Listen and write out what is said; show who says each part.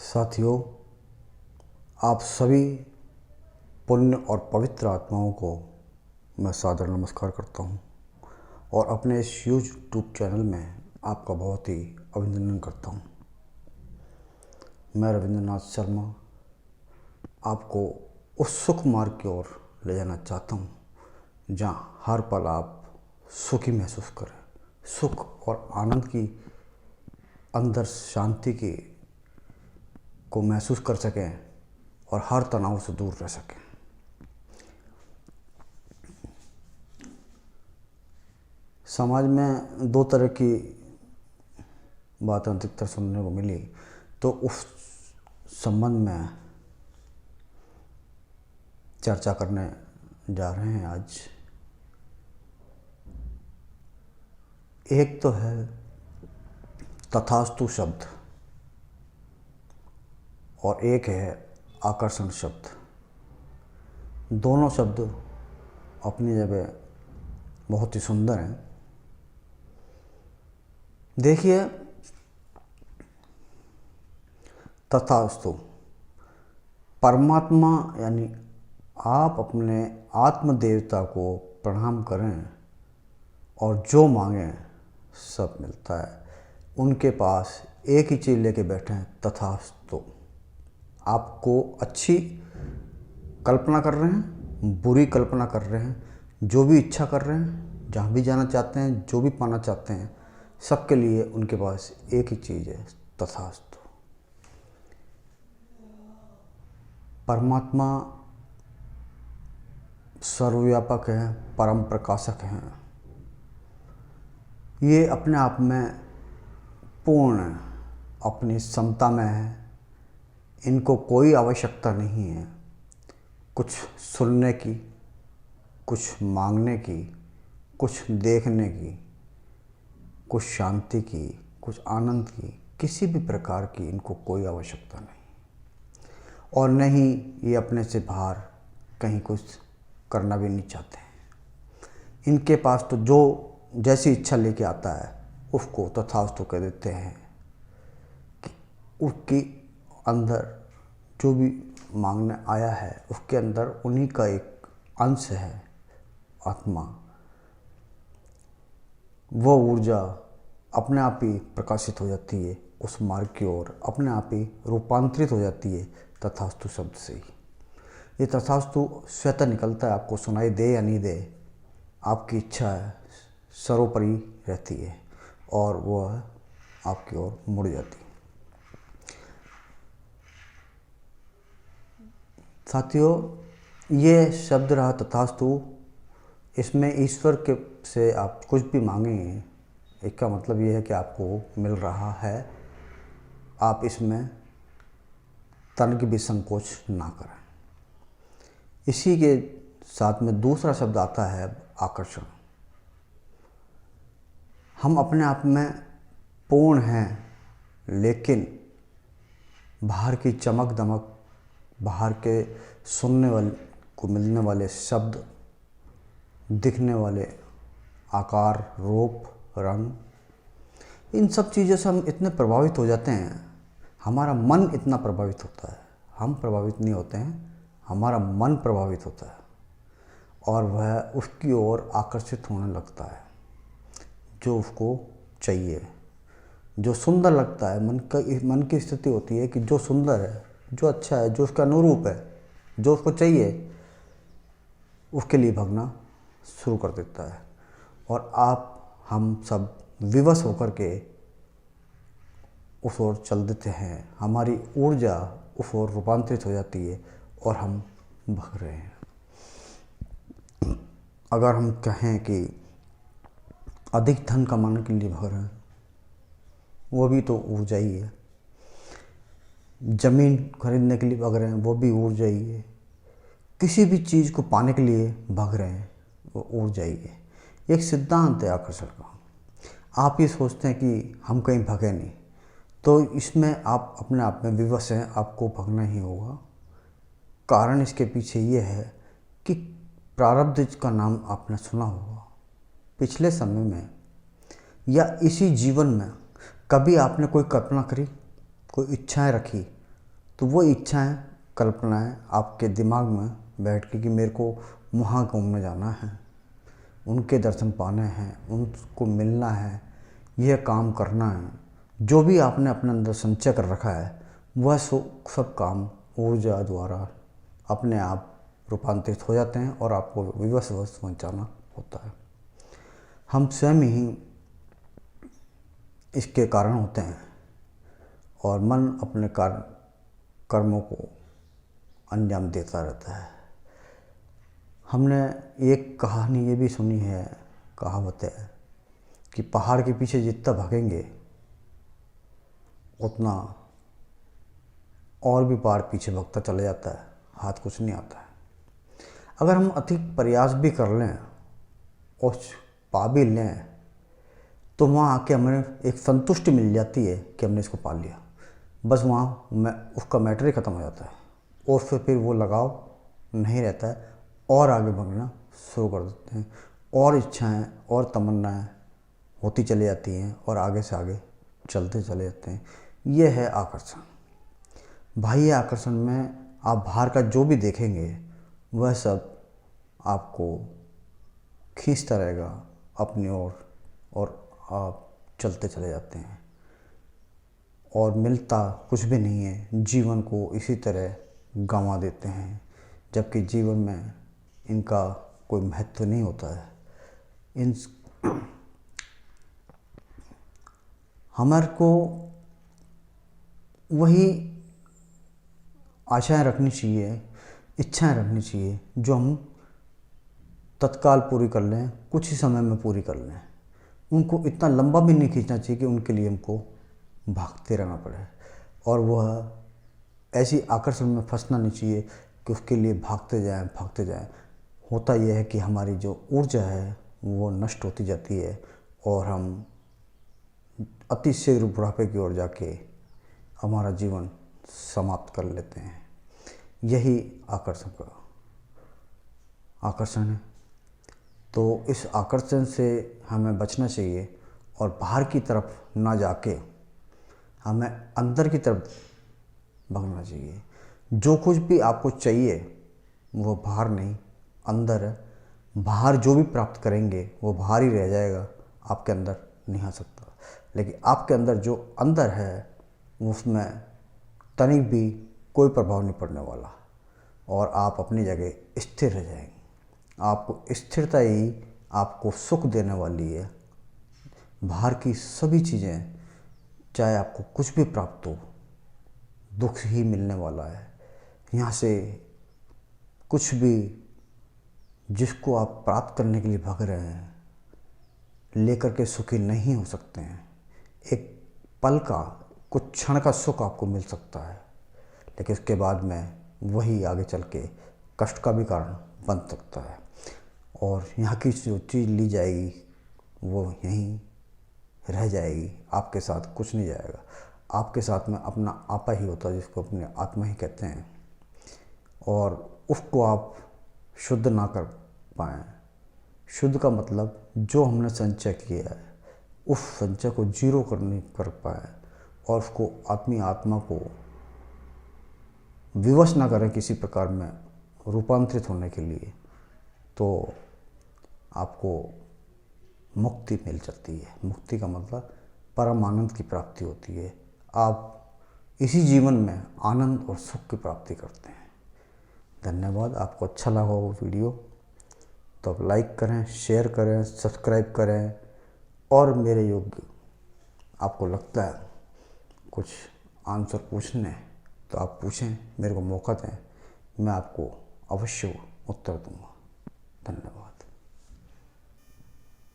Speaker 1: साथियों, आप सभी पुण्य और पवित्र आत्माओं को मैं सादर नमस्कार करता हूं और अपने इस यूट्यूब चैनल में आपका बहुत ही अभिनंदन करता हूं। मैं रविंद्रनाथ शर्मा आपको उस सुख मार्ग की ओर ले जाना चाहता हूं जहां हर पल आप सुखी महसूस करें, सुख और आनंद की अंदर शांति की को महसूस कर सकें और हर तनाव से दूर रह सकें। समाज में दो तरह की बातें अधिकतर सुनने को मिली, तो उस संबंध में चर्चा करने जा रहे हैं आज। एक तो है तथास्तु शब्द और एक है आकर्षण शब्द। दोनों शब्द अपनी जगह बहुत ही सुंदर हैं। देखिए, तथास्तु परमात्मा यानी आप अपने आत्मदेवता को प्रणाम करें और जो मांगें सब मिलता है। उनके पास एक ही चीज़ लेके बैठे हैं, तथास्तु। आपको अच्छी कल्पना कर रहे हैं, बुरी कल्पना कर रहे हैं, जो भी इच्छा कर रहे हैं, जहाँ भी जाना चाहते हैं, जो भी पाना चाहते हैं, सबके लिए उनके पास एक ही चीज़ है, तथास्तु। परमात्मा सर्वव्यापक हैं, परम प्रकाशक हैं। ये अपने आप में पूर्ण अपनी समता में है। इनको कोई आवश्यकता नहीं है कुछ सुनने की, कुछ मांगने की, कुछ देखने की, कुछ शांति की, कुछ आनंद की, किसी भी प्रकार की इनको कोई आवश्यकता नहीं। और नहीं ये अपने से बाहर कहीं कुछ करना भी नहीं चाहते हैं। इनके पास तो जो जैसी इच्छा लेके आता है उसको तथास्तु कह देते हैं कि उसकी अंदर जो भी मांगने आया है उसके अंदर उन्हीं का एक अंश है, आत्मा। वो ऊर्जा अपने आप ही प्रकाशित हो जाती है, उस मार्ग की ओर अपने आप ही रूपांतरित हो जाती है तथास्तु शब्द से ही। ये तथास्तु स्वतः निकलता है, आपको सुनाई दे या नहीं दे, आपकी इच्छा है, सर्वोपरि रहती है और वह आपकी ओर मुड़ जाती है। साथियों, ये शब्द रहा तथास्तु। इसमें ईश्वर के से आप कुछ भी मांगेंगे, इसका मतलब ये है कि आपको मिल रहा है। आप इसमें तन की भी संकोच ना करें। इसी के साथ में दूसरा शब्द आता है आकर्षण। हम अपने आप में पूर्ण हैं, लेकिन बाहर की चमक दमक, बाहर के सुनने वाले को मिलने वाले शब्द, दिखने वाले आकार, रूप, रंग, इन सब चीज़ों से हम इतने प्रभावित हो जाते हैं। हमारा मन इतना प्रभावित होता है। हम प्रभावित नहीं होते हैं, हमारा मन प्रभावित होता है और वह उसकी ओर आकर्षित होने लगता है। जो उसको चाहिए, जो सुंदर लगता है, मन की स्थिति होती है कि जो सुंदर है, जो अच्छा है, जो उसका अनुरूप है, जो उसको चाहिए, उसके लिए भागना शुरू कर देता है। और हम सब विवश होकर के उस ओर चल देते हैं। हमारी ऊर्जा उस ओर रूपांतरित हो जाती है और हम भाग रहे हैं। अगर हम कहें कि अधिक धन कमाने के लिए भाग रहे हैं, वो भी तो ऊर्जा ही है। ज़मीन खरीदने के लिए भाग रहे हैं, वो भी ऊर्जा ही है। किसी भी चीज़ को पाने के लिए भाग रहे हैं, वो ऊर्जा ही है। एक सिद्धांत है आकर्षण का। आप ये सोचते हैं कि हम कहीं भागे नहीं, तो इसमें आप अपने आप में विवश हैं, आपको भागना ही होगा। कारण इसके पीछे ये है कि प्रारब्ध का नाम आपने सुना होगा। पिछले समय में या इसी जीवन में कभी आपने कोई कल्पना करी, कोई इच्छाएं रखी तो वो इच्छाएं, कल्पनाएं आपके दिमाग में बैठ के कि मेरे को वहाँ घूमने जाना है, उनके दर्शन पाने हैं, उनको मिलना है, यह काम करना है, जो भी आपने अपने अंदर संचय कर रखा है वह सब काम ऊर्जा द्वारा अपने आप रूपांतरित हो जाते हैं और आपको विवश पहुँचाना होता है। हम स्वयं ही इसके कारण होते हैं और मन अपने कर्मों को अंजाम देता रहता है। हमने एक कहानी ये भी सुनी है, कहावत है कि पहाड़ के पीछे जितना भागेंगे उतना और भी पहाड़ पीछे भागता चला जाता है, हाथ कुछ नहीं आता है। अगर हम अधिक प्रयास भी कर लें और पा भी लें तो वहाँ आके हमें एक संतुष्टि मिल जाती है कि हमने इसको पा लिया, बस वहाँ उसका मैटर ही ख़त्म हो जाता है और फिर वो लगाव नहीं रहता है और आगे बढ़ना शुरू कर देते हैं और इच्छाएं और तमन्नाएं होती चली जाती हैं और आगे से आगे चलते चले जाते हैं। ये है आकर्षण। बाह्य आकर्षण में आप बाहर का जो भी देखेंगे वह सब आपको खींचता रहेगा अपनी ओर और आप चलते चले जाते हैं और मिलता कुछ भी नहीं है। जीवन को इसी तरह गंवा देते हैं, जबकि जीवन में इनका कोई महत्व नहीं होता है। हमारे को वही आशाएं रखनी चाहिए, इच्छाएं रखनी चाहिए जो हम तत्काल पूरी कर लें, कुछ ही समय में पूरी कर लें। उनको इतना लंबा भी नहीं खींचना चाहिए कि उनके लिए हमको भागते रहना पड़े और वह ऐसी आकर्षण में फंसना नहीं चाहिए कि उसके लिए भागते जाएं। होता यह है कि हमारी जो ऊर्जा है वो नष्ट होती जाती है और हम अति शीघ्र बुढ़ापे की ओर जाके हमारा जीवन समाप्त कर लेते हैं। यही आकर्षण है। तो इस आकर्षण से हमें बचना चाहिए और बाहर की तरफ ना जाके हमें अंदर की तरफ भागना चाहिए। जो कुछ भी आपको चाहिए वो बाहर नहीं अंदर है। बाहर जो भी प्राप्त करेंगे वो बाहर ही रह जाएगा, आपके अंदर नहीं आ सकता। लेकिन आपके अंदर जो अंदर है उसमें तनिक भी कोई प्रभाव नहीं पड़ने वाला और आप अपनी जगह स्थिर रह जाएंगे। आपको स्थिरता ही आपको सुख देने वाली है। बाहर की सभी चीज़ें, चाहे आपको कुछ भी प्राप्त हो, दुख ही मिलने वाला है। यहाँ से कुछ भी जिसको आप प्राप्त करने के लिए भाग रहे हैं लेकर के सुखी नहीं हो सकते हैं। एक पल का, कुछ क्षण का सुख आपको मिल सकता है, लेकिन उसके बाद में वही आगे चल के कष्ट का भी कारण बन सकता है और यहाँ की जो चीज़ ली जाएगी वो यहीं रह जाएगी, आपके साथ कुछ नहीं जाएगा। आपके साथ में अपना आपा ही होता है, जिसको अपने आत्मा ही कहते हैं, और उसको आप शुद्ध ना कर पाएँ। शुद्ध का मतलब जो हमने संचय किया है उस संचय को जीरो कर पाए और उसको अपनी आत्मा को विवश ना करें किसी प्रकार में रूपांतरित होने के लिए, तो आपको मुक्ति मिल सकती है। मुक्ति का मतलब परम आनंद की प्राप्ति होती है। आप इसी जीवन में आनंद और सुख की प्राप्ति करते हैं। धन्यवाद। आपको अच्छा लगा वो वीडियो तो आप लाइक करें, शेयर करें, सब्सक्राइब करें और मेरे योग्य आपको लगता है कुछ आंसर पूछने तो आप पूछें, मेरे को मौका दें, मैं आपको अवश्य उत्तर दूंगा। धन्यवाद।